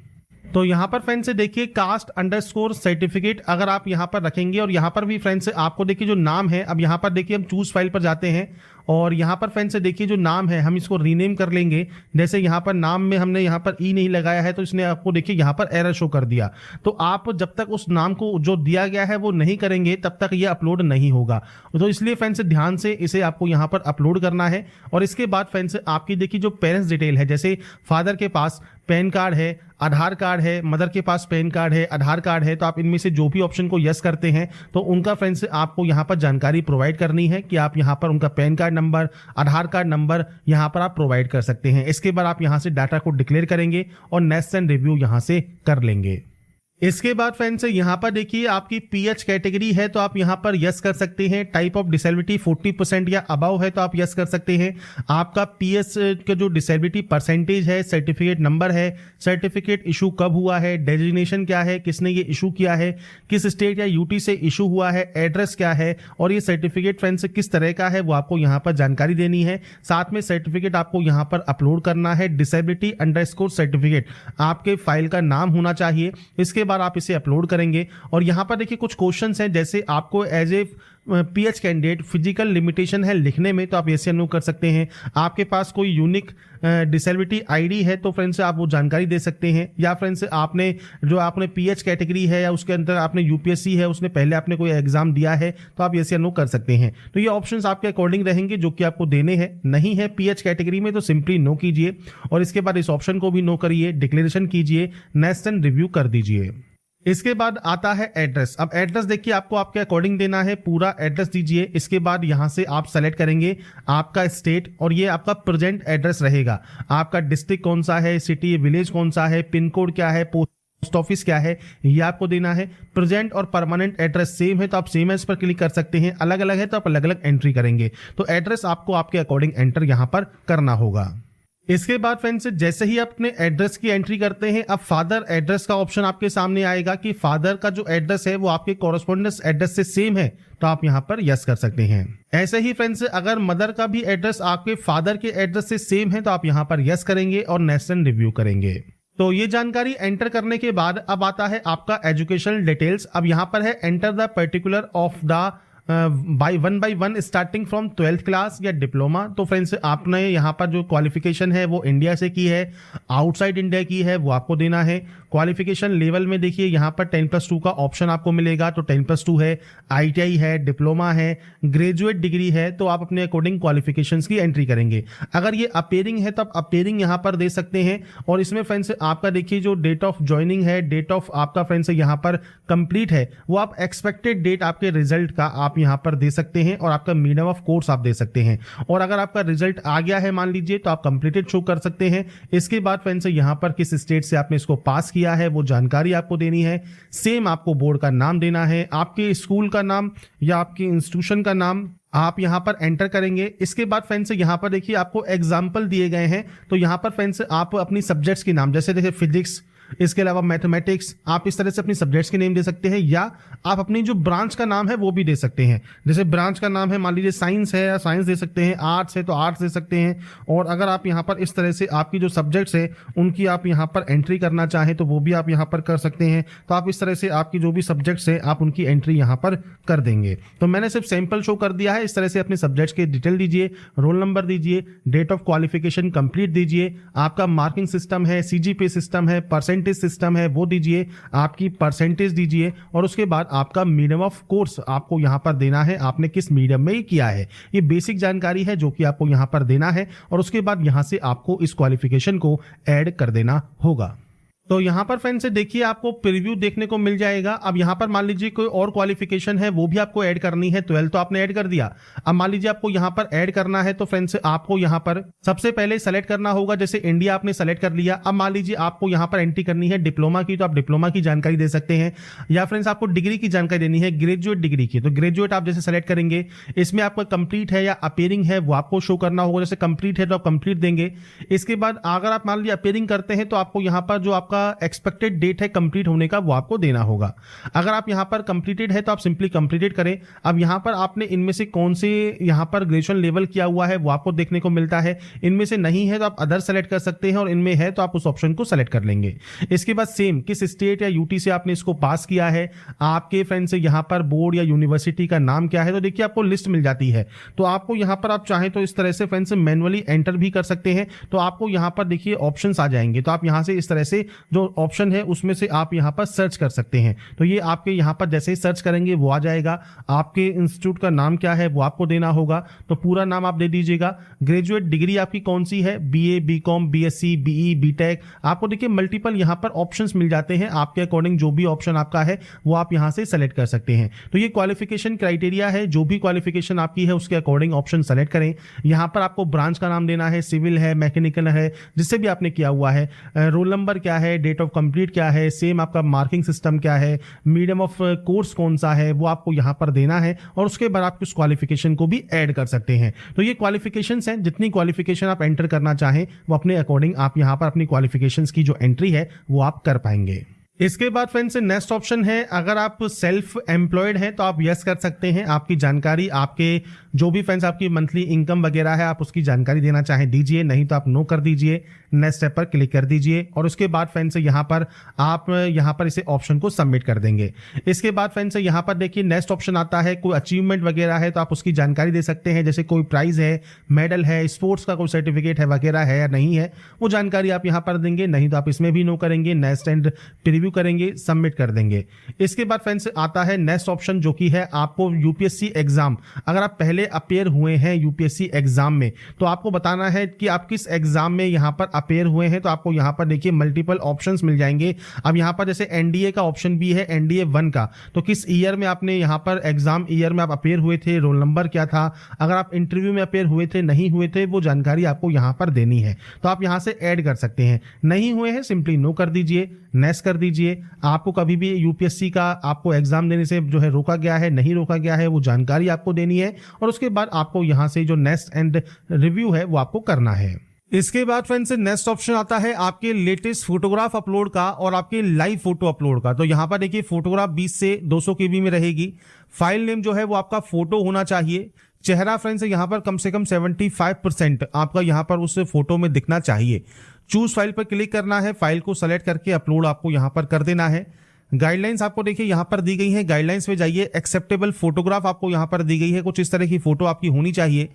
तो यहाँ पर फ्रेंड्स से देखिए कास्ट _ सर्टिफिकेट अगर आप यहाँ पर रखेंगे और यहाँ पर भी फ्रेंड्स से आपको देखिए जो नाम है, अब यहाँ पर देखिए हम चूज फाइल पर जाते हैं और यहाँ पर फ्रेंड्स से देखिए जो नाम है हम इसको रीनेम कर लेंगे। जैसे यहाँ पर नाम में हमने यहाँ पर ई नहीं लगाया है तो इसने आपको देखिए यहाँ पर एरर शो कर दिया। तो आप जब तक उस नाम को जो दिया गया है वो नहीं करेंगे तब तक ये अपलोड नहीं होगा। तो इसलिए फ्रेंड्स ध्यान से इसे आपको यहाँ पर अपलोड करना है। और इसके बाद फ्रेंड्स आपकी देखिए जो पेरेंट्स डिटेल है, जैसे फादर के पास पैन कार्ड है, आधार कार्ड है, मदर के पास पैन कार्ड है, आधार कार्ड है, तो आप इनमें से जो भी ऑप्शन को यस करते हैं तो उनका फ्रेंड्स आपको यहाँ पर जानकारी प्रोवाइड करनी है कि आप यहाँ पर उनका पैन कार्ड नंबर, आधार कार्ड नंबर यहाँ पर आप प्रोवाइड कर सकते हैं। इसके बाद आप यहाँ से डाटा को डिक्लेयर करेंगे और नेक्स्ट एंड रिव्यू यहाँ से कर लेंगे। इसके बाद फ्रेंड्स यहाँ पर देखिए आपकी पीएच कैटेगरी है तो आप यहाँ पर यस कर सकते हैं। टाइप ऑफ डिसेबिलिटी 40% या अबव है तो आप यस कर सकते हैं। आपका पीएच का जो डिसेबिलिटी परसेंटेज है, सर्टिफिकेट नंबर है, सर्टिफिकेट इशू कब हुआ है, डेजिग्नेशन क्या है, किसने ये इशू किया है, किस स्टेट या यूटी से इशू हुआ है, एड्रेस क्या है और ये सर्टिफिकेट फ्रेंड्स किस तरह का है वो आपको यहाँ पर जानकारी देनी है। साथ में सर्टिफिकेट आपको यहाँ पर अपलोड करना है। डिसेबिलिटी _ सर्टिफिकेट आपके फाइल का नाम होना चाहिए। इसके बाद आप इसे अपलोड करेंगे और यहां पर देखिए कुछ क्वेश्चंस हैं, जैसे आपको as a PH candidate physical limitation है लिखने में तो आप यस या नो कर सकते हैं। आपके पास कोई यूनिक डिसेबिलिटी आईडी है तो फ्रेंड्स आप वो जानकारी दे सकते हैं। या फ्रेंड्स आपने पीएच कैटेगरी है या उसके अंदर आपने यूपीएससी है, उसने पहले आपने कोई एग्जाम दिया है तो आप यस या नो कर सकते हैं। तो ये ऑप्शंस आपके अकॉर्डिंग रहेंगे जो कि आपको देने हैं। नहीं है पीएच कैटेगरी में तो सिंपली नो कीजिए और इसके बाद इस ऑप्शन को भी नो करिए, डिक्लेरेशन कीजिए, नेक्स्ट एंड रिव्यू कर दीजिए। इसके बाद आता है एड्रेस। अब एड्रेस देखिए आपको आपके अकॉर्डिंग देना है, पूरा एड्रेस दीजिए। इसके बाद यहां से आप सेलेक्ट करेंगे आपका स्टेट और ये आपका प्रेजेंट एड्रेस रहेगा। आपका डिस्ट्रिक्ट कौन सा है, सिटी विलेज कौन सा है, पिन कोड क्या है, पोस्ट ऑफिस क्या है, ये आपको देना है। प्रेजेंट और परमानेंट एड्रेस सेम है तो आप सेम एज पर क्लिक कर सकते हैं, अलग अलग है तो आप अलग अलग एंट्री करेंगे। तो एड्रेस आपको आपके अकॉर्डिंग एंटर यहां पर करना होगा। इसके बाद फ्रेंड्स जैसे ही आप अपने एड्रेस की एंट्री करते हैं अब फादर एड्रेस का ऑप्शन आपके सामने आएगा कि फादर का जो एड्रेस है वो आपके कॉरेस्पॉन्डेंस एड्रेस से सेम है तो आप यहां पर यस कर सकते हैं। ऐसे ही फ्रेंड्स अगर मदर का भी एड्रेस आपके फादर के एड्रेस से सेम है तो आप यहां पर यस करेंगे और नेक्स्ट एंड रिव्यू करेंगे। तो ये जानकारी एंटर करने के बाद अब आता है आपका एजुकेशनल डिटेल्स। अब यहां पर है enter the particular of the by one starting from 12th class या डिप्लोमा। तो फ्रेंड्स आपने यहाँ पर जो क्वालिफिकेशन है वो इंडिया से की है, आउटसाइड इंडिया की है, वो आपको देना है। क्वालिफिकेशन लेवल में देखिए यहाँ पर 10+2 का ऑप्शन आपको मिलेगा, तो 10+2 है, ITI है, डिप्लोमा है, ग्रेजुएट डिग्री है, तो आप अपने अकॉर्डिंग क्वालिफिकेशंस की एंट्री करेंगे। अगर ये अपेयरिंग है तो आप अपेयरिंग यहाँ पर दे सकते हैं। और इसमें फ्रेंड्स आपका देखिए जो डेट ऑफ ज्वाइनिंग है, डेट ऑफ आपका फ्रेंड्स यहाँ पर कंप्लीट है, वो आप एक्सपेक्टेड डेट आपके रिजल्ट का आप यहाँ पर दे सकते हैं, और आपका मीडियम ऑफ कोर्स आप दे सकते हैं। और अगर आपका रिजल्ट आ गया है मान लीजिए, तो आप कंप्लीटेड शो कर सकते हैं। इसके बाद फ्रेंड्स यहाँ पर किस स्टेट से आपने इसको पास किया है वो जानकारी आपको देनी है। सेम आपको बोर्ड का नाम देना है, आपके स्कूल का नाम या आपके इंस्टीट्यूशन का नाम आप यहां पर एंटर करेंगे। इसके बाद फ्रेंड्स यहां पर देखिए आपको एग्जाम्पल दिए गए हैं, तो यहां पर फ्रेंड्स आप अपनी सब्जेक्ट्स के नाम, जैसे देखिए फिजिक्स, इसके अलावा मैथमेटिक्स, आप इस तरह से अपनी सब्जेक्ट्स के नेम दे सकते हैं, या आप अपनी जो ब्रांच का नाम है वो भी दे सकते हैं। जैसे ब्रांच का नाम है मान लीजिए साइंस है, या साइंस दे सकते हैं, आर्ट्स है तो आर्ट्स दे सकते हैं। और अगर आप यहाँ पर इस तरह से आपकी जो सब्जेक्ट्स है उनकी आप यहाँ पर एंट्री करना चाहें तो वो भी आप यहाँ पर कर सकते हैं। तो आप इस तरह से आपकी जो भी सब्जेक्ट्स है आप उनकी एंट्री यहाँ पर कर देंगे। तो मैंने सिर्फ सैंपल शो कर दिया है। इस तरह से अपने सब्जेक्ट्स के डिटेल दीजिए, रोल नंबर दीजिए, डेट ऑफ क्वालिफिकेशन कंप्लीट दीजिए, आपका मार्किंग सिस्टम है, CGPA सिस्टम है, परसेंटेज सिस्टम है वो दीजिए, आपकी परसेंटेज दीजिए, और उसके बाद आपका मीडियम ऑफ कोर्स आपको यहां पर देना है, आपने किस मीडियम में किया है। ये बेसिक जानकारी है जो कि आपको यहां पर देना है, और उसके बाद यहां से आपको इस क्वालिफिकेशन को ऐड कर देना होगा। तो यहाँ पर फ्रेंड्स देखिए आपको प्रीव्यू देखने को मिल जाएगा। अब यहाँ पर मान लीजिए कोई और क्वालिफिकेशन है वो भी आपको ऐड करनी है। 12 तो आपने ऐड कर दिया, अब मान लीजिए आपको यहाँ पर ऐड करना है, तो फ्रेंड्स आपको यहाँ पर सबसे पहले सेलेक्ट करना होगा। जैसे इंडिया आपने सेलेक्ट कर लिया, अब मान लीजिए आपको यहाँ पर एंट्री करनी है डिप्लोमा की, तो आप डिप्लोमा की जानकारी दे सकते हैं, या फ्रेंड्स आपको डिग्री की जानकारी देनी है, ग्रेजुएट डिग्री की, तो ग्रेजुएट आप जैसे सेलेक्ट करेंगे। इसमें आपका कंप्लीट है या अपेयरिंग है वो आपको शो करना होगा। जैसे कंप्लीट है तो आप कंप्लीट देंगे। इसके बाद अगर आप मान लीजिए अपेयरिंग करते हैं तो आपको यहाँ पर जो आपका एक्सपेक्टेड डेट है कंप्लीट होने का वो आपको देना होगा। अगर आप यहां पर कंप्लीटेड है तो आप सिंपली कंप्लीटेड करें। अब यहां पर आपने इनमें से कौन से यहां पर ग्रेजुएशन लेवल किया हुआ है वो आपको देखने को मिलता है। इनमें से नहीं है तो आप अदर सेलेक्ट कर सकते हैं, और इनमें है तो आप उस ऑप्शन को सेलेक्ट कर लेंगे। इसके बाद सेम किस स्टेट या यूटी से आपने इसको पास किया है, आपके फ्रेंड से यहां पर बोर्ड या यूनिवर्सिटी का नाम क्या है, तो देखिए आपको लिस्ट मिल जाती है। तो आपको यहां पर आप चाहें तो इस तरह से फ्रेंड्स मैनुअली एंटर भी कर सकते हैं। तो आपको यहां पर देखिए ऑप्शंस आ जाएंगे, तो आप यहां से इस तरह से जो ऑप्शन है उसमें से आप यहां पर सर्च कर सकते हैं। तो ये आपके यहां पर जैसे ही सर्च करेंगे वो आ जाएगा। आपके इंस्टीट्यूट का नाम क्या है वो आपको देना होगा, तो पूरा नाम आप दे दीजिएगा। ग्रेजुएट डिग्री आपकी कौन सी है, BA, BCom, BSc, BE, BTech, आपको देखिए मल्टीपल यहां पर ऑप्शंस मिल जाते हैं। आपके अकॉर्डिंग जो भी ऑप्शन आपका है वो आप यहां से सेलेक्ट कर सकते हैं। तो ये क्वालिफिकेशन क्राइटेरिया है, जो भी क्वालिफिकेशन आपकी है उसके अकॉर्डिंग ऑप्शन सेलेक्ट करें। यहां पर आपको ब्रांच का नाम देना है, सिविल है, मैकेनिकल है, जिससे भी आपने किया हुआ है, रोल नंबर क्या है, डेट ऑफ कंप्लीट क्या है, सेम आपका मार्किंग सिस्टम क्या है, मीडियम ऑफ कोर्स कौन सा है वो आपको यहां पर देना है, और उसके बाद आप उस क्वालिफिकेशन को भी ऐड कर सकते हैं। तो ये क्वालिफिकेशंस हैं, जितनी क्वालिफिकेशन आप एंटर करना चाहें वो अपने अकॉर्डिंग आप यहां पर अपनी क्वालिफिकेशंस की जो एंट्री है वो आप कर पाएंगे। इसके बाद फ्रेंड्स नेक्स्ट ऑप्शन है, अगर आप सेल्फ एम्प्लॉयड हैं तो आप यस कर सकते हैं। आपकी जानकारी, आपके जो भी फ्रेंड्स आपकी मंथली इनकम वगैरह है आप उसकी जानकारी देना चाहें दीजिए, नहीं तो आप नो कर दीजिए, नेक्स्ट स्टेप पर क्लिक कर दीजिए, और उसके बाद फ्रेंड्स यहाँ पर आप यहाँ पर इसे ऑप्शन को सबमिट कर देंगे। इसके बाद फ्रेंड्स यहाँ पर देखिए नेक्स्ट ऑप्शन आता है, कोई अचीवमेंट वगैरह है तो आप उसकी जानकारी दे सकते हैं। जैसे कोई प्राइज है, मेडल है, स्पोर्ट्स का कोई सर्टिफिकेट है वगैरह है या नहीं है, वो जानकारी आप यहाँ पर देंगे, नहीं तो आप इसमें भी नो करेंगे, नेक्स्ट एंड प्रीव्यू करेंगे, सबमिट कर देंगे। इसके बाद फ्रेंड्स आता है नेक्स्ट ऑप्शन, जो कि है आपको यूपीएससी एग्जाम, अगर आप पहले अपेयर हुए हैं यूपीएससी एग्जाम में तो आपको बताना है कि आप किस एग्जाम में यहाँ पर अपेयर हुए हैं। तो आपको यहाँ पर देखिए मल्टीपल ऑप्शंस मिल जाएंगे। अब यहाँ पर जैसे एनडीए का ऑप्शन भी है, एनडीए 1 का, तो किस ईयर में आपने यहाँ पर एग्जाम ईयर में आप अपेयर हुए थे, रोल नंबर क्या था, अगर आप इंटरव्यू में अपेयर हुए थे नहीं हुए थे, वो जानकारी आपको यहाँ पर देनी है। तो आप यहाँ से ऐड कर सकते हैं, नहीं हुए हैं सिंपली नो कर दीजिए, नेक्स्ट कर दीजिए। आपको कभी भी यूपीएससी का आपको एग्जाम देने से जो है रोका गया है, नहीं रोका गया है, वो जानकारी आपको देनी है, और उसके बाद आपको यहां से जो नेक्स्ट एंड रिव्यू है वो आपको करना है। इसके बाद फ्रेंड्स नेक्स्ट ऑप्शन आता है आपके लेटेस्ट फोटोग्राफ अपलोड का और आपके लाइव फोटो अपलोड का। तो यहां पर देखिए फोटोग्राफ 20 से 200 KB में रहेगी। फाइल नेम जो है वो आपका फोटो होना चाहिए। चेहरा फ्रेंड्स यहाँ पर कम से कम 75% आपका यहाँ पर उस फोटो में दिखना चाहिए। चूज फाइल पर क्लिक करना है, फाइल को सेलेक्ट करके अपलोड आपको यहाँ पर कर देना है। गाइडलाइंस आपको देखिए यहाँ पर दी गई है, गाइडलाइंस में जाइए, एक्सेप्टेबल फोटोग्राफ आपको यहाँ पर दी गई है, कुछ इस तरह की फोटो आपकी होनी चाहिए।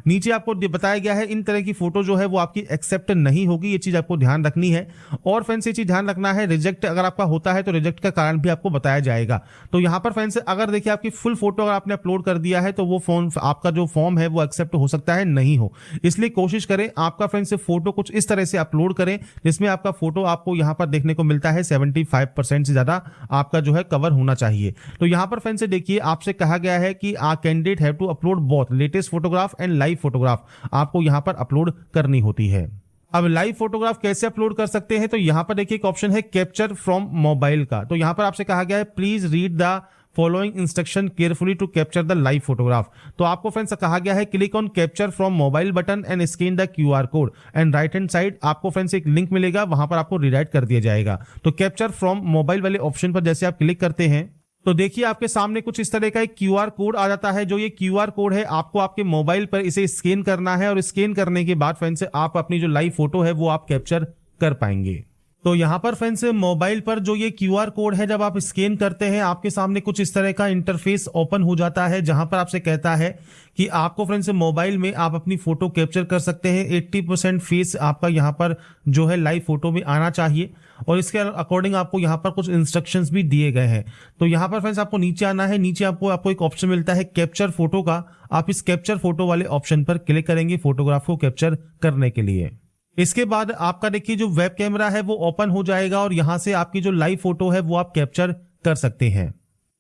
नीचे आपको बताया गया है इन तरह की फोटो जो है वो आपकी एक्सेप्ट नहीं होगी, ये चीज आपको ध्यान रखनी है। और फ्रेंड्स ये चीज ध्यान रखना है, रिजेक्ट अगर आपका होता है तो रिजेक्ट का कारण भी आपको बताया जाएगा। तो यहाँ पर फ्रेंड्स अगर देखिए आपकी फुल फोटो अगर आपने अपलोड कर दिया है तो वो फॉर्म, आपका जो फॉर्म है वो एक्सेप्ट हो सकता है नहीं हो, इसलिए कोशिश करें आपका फ्रेंड्स फोटो कुछ इस तरह से अपलोड करें जिसमें आपका फोटो आपको यहाँ पर देखने को मिलता है 75% से ज्यादा आपका जो है कवर होना चाहिए। तो यहाँ पर फ्रेंड्स देखिए आपसे कहा गया है कि a candidate have to upload both latest photograph and live photograph आपको यहाँ पर अपलोड करनी होती है। अब लाइव फोटोग्राफ कैसे अपलोड कर सकते हैं, तो यहाँ पर देखिए एक ऑप्शन है कैप्चर फ्रॉम मोबाइल का। तो यहाँ पर आपसे कहा गया है please read the following instruction carefully to capture the live photograph. तो आपको फ्रेंड्स कहा गया है click on capture from mobile button and scan the QR code and right hand side आपको फ्रेंड्स एक लिंक मिलेगा, वहां पर आपको रिडायरेक्ट कर दिया जाएगा। तो कैप्चर फ्रॉम मोबाइल वाले ऑप्शन पर जैसे आप क्लिक करते हैं तो देखिए आपके सामने कुछ इस तरह का एक क्यूआर कोड आ जाता है। जो ये क्यूआर कोड है आपको आपके मोबाइल पर इसे स्कैन करना है और स्कैन करने के बाद फ्रेंड्स आप अपनी जो लाइव फोटो है वो आप कैप्चर कर पाएंगे। तो यहाँ पर फ्रेंड्स मोबाइल पर जो ये क्यूआर कोड है जब आप स्कैन करते हैं आपके सामने कुछ इस तरह का इंटरफेस ओपन हो जाता है, जहां पर आपसे कहता है कि आपको फ्रेंड्स मोबाइल में आप अपनी फोटो कैप्चर कर सकते हैं। 80% फेस आपका यहाँ पर जो है लाइव फोटो में आना चाहिए और इसके अकॉर्डिंग आपको यहाँ पर कुछ इंस्ट्रक्शंस भी दिए गए हैं। तो यहाँ पर फ्रेंड्स आपको नीचे आना है, नीचे आपको एक ऑप्शन मिलता है कैप्चर फोटो का। आप इस कैप्चर फोटो वाले ऑप्शन पर क्लिक करेंगे फोटोग्राफ को कैप्चर करने के लिए। इसके बाद आपका देखिए जो वेब कैमरा है वो ओपन हो जाएगा और यहां से आपकी जो लाइव फोटो है वो आप कैप्चर कर सकते हैं।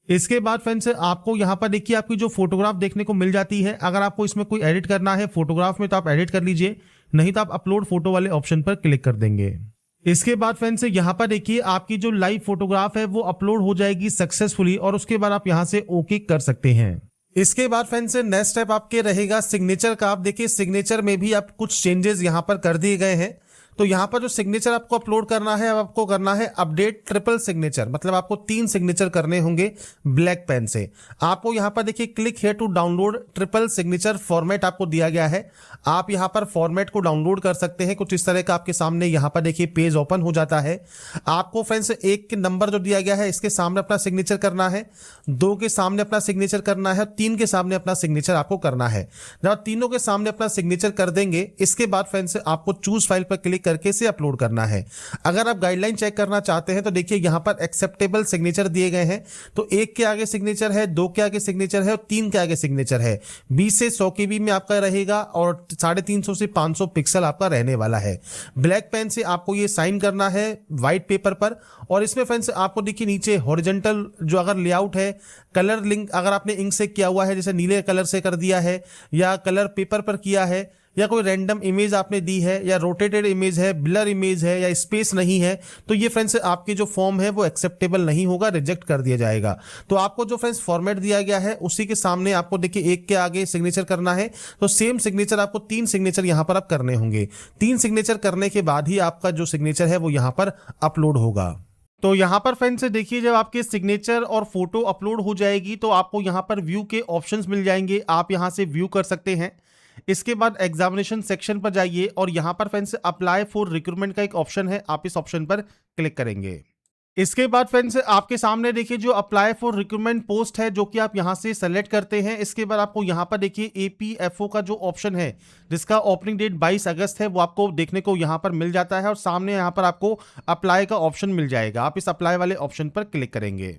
इसके बाद फ्रेंड्स आपको यहाँ पर देखिए आपकी जो फोटोग्राफ देखने को मिल जाती है। अगर आपको इसमें कोई एडिट करना है फोटोग्राफ में तो आप एडिट कर लीजिए, नहीं तो आप अपलोड फोटो वाले ऑप्शन पर क्लिक कर देंगे। इसके बाद फ्रेंड्स यहाँ पर देखिए आपकी जो लाइव फोटोग्राफ है वो अपलोड हो जाएगी सक्सेसफुली और उसके बाद आप यहाँ से ओके कर सकते हैं। इसके बाद फ्रेंड्स नेक्स्ट स्टेप आपके रहेगा सिग्नेचर का। आप देखिए सिग्नेचर में भी आप कुछ चेंजेस यहाँ पर कर दिए गए हैं। तो यहाँ पर जो सिग्नेचर आपको अपलोड करना है, अब आपको करना है अपडेट ट्रिपल सिग्नेचर, मतलब आपको 3 सिग्नेचर करने होंगे ब्लैक पेन से। आपको यहाँ पर देखिए click here to download triple signature format आपको दिया गया है। आप यहाँ पर फॉर्मेट को डाउनलोड कर सकते हैं। कुछ इस तरह का आपके सामने यहाँ पर देखिए पेज ओपन हो जाता है। आपको फ्रेंड्स 1 के नंबर जो दिया गया है इसके सामने अपना सिग्नेचर करना है, 2 के सामने अपना सिग्नेचर करना है, 3 के सामने अपना सिग्नेचर आपको करना है। जब आप तीनों के सामने अपना सिग्नेचर कर देंगे इसके बाद फ्रेंड्स आपको चूज फाइल पर क्लिक करके से अपलोड करना है। अगर आप गाइडलाइन चेक करना चाहते हैं तो देखिए यहां पर एक्सेप्टेबल सिग्नेचर दिए गए हैं। तो 1 के आगे सिग्नेचर है, 2 के आगे सिग्नेचर है और 3 के आगे सिग्नेचर है। 20 से 100 KB में आपका रहेगा और 350 से 500 पिक्सल आपका रहने वाला है। ब्लैक पेन से आपको ये साइन करना है व्हाइट पेपर पर। और इसमें फ्रेंड्स आपको देखिए नीचे हॉरिजॉन्टल जो अगर लेआउट है, कलर लिंक अगर आपने इंक से किया हुआ है जैसे नीले कलर से कर दिया है या कलर पेपर पर किया है या कोई रैंडम इमेज आपने दी है या रोटेटेड इमेज है, ब्लर इमेज है या स्पेस नहीं है, तो ये फ्रेंड्स आपकी जो फॉर्म है वो एक्सेप्टेबल नहीं होगा, रिजेक्ट कर दिया जाएगा। तो आपको जो फ्रेंड्स फॉर्मेट दिया गया है उसी के सामने आपको देखिए 1 के आगे सिग्नेचर करना है। तो सेम सिग्नेचर आपको 3 सिग्नेचर यहां पर आप करने होंगे। 3 सिग्नेचर करने के बाद ही आपका जो सिग्नेचर है वो यहां पर अपलोड होगा। तो यहाँ पर फ्रेंड्स देखिए जब आपके सिग्नेचर और फोटो अपलोड हो जाएगी तो आपको यहाँ पर व्यू के ऑप्शंस मिल जाएंगे, आप यहाँ से व्यू कर सकते हैं। इसके बाद एग्जामिनेशन सेक्शन पर जाइए और यहाँ पर फ्रेंड्स अप्लाई फॉर रिक्रूटमेंट का एक ऑप्शन है, आप इस ऑप्शन पर क्लिक करेंगे। इसके बाद फ्रेंड्स आपके सामने देखिए जो अप्लाई फॉर रिक्रूटमेंट पोस्ट है जो कि आप यहां से सेलेक्ट करते हैं। इसके बाद आपको यहां पर देखिए APFO का जो ऑप्शन है जिसका ओपनिंग डेट 22 अगस्त है वो आपको देखने को यहां पर मिल जाता है और सामने यहां पर आपको अप्लाई का ऑप्शन मिल जाएगा। आप इस अप्लाई वाले ऑप्शन पर क्लिक करेंगे।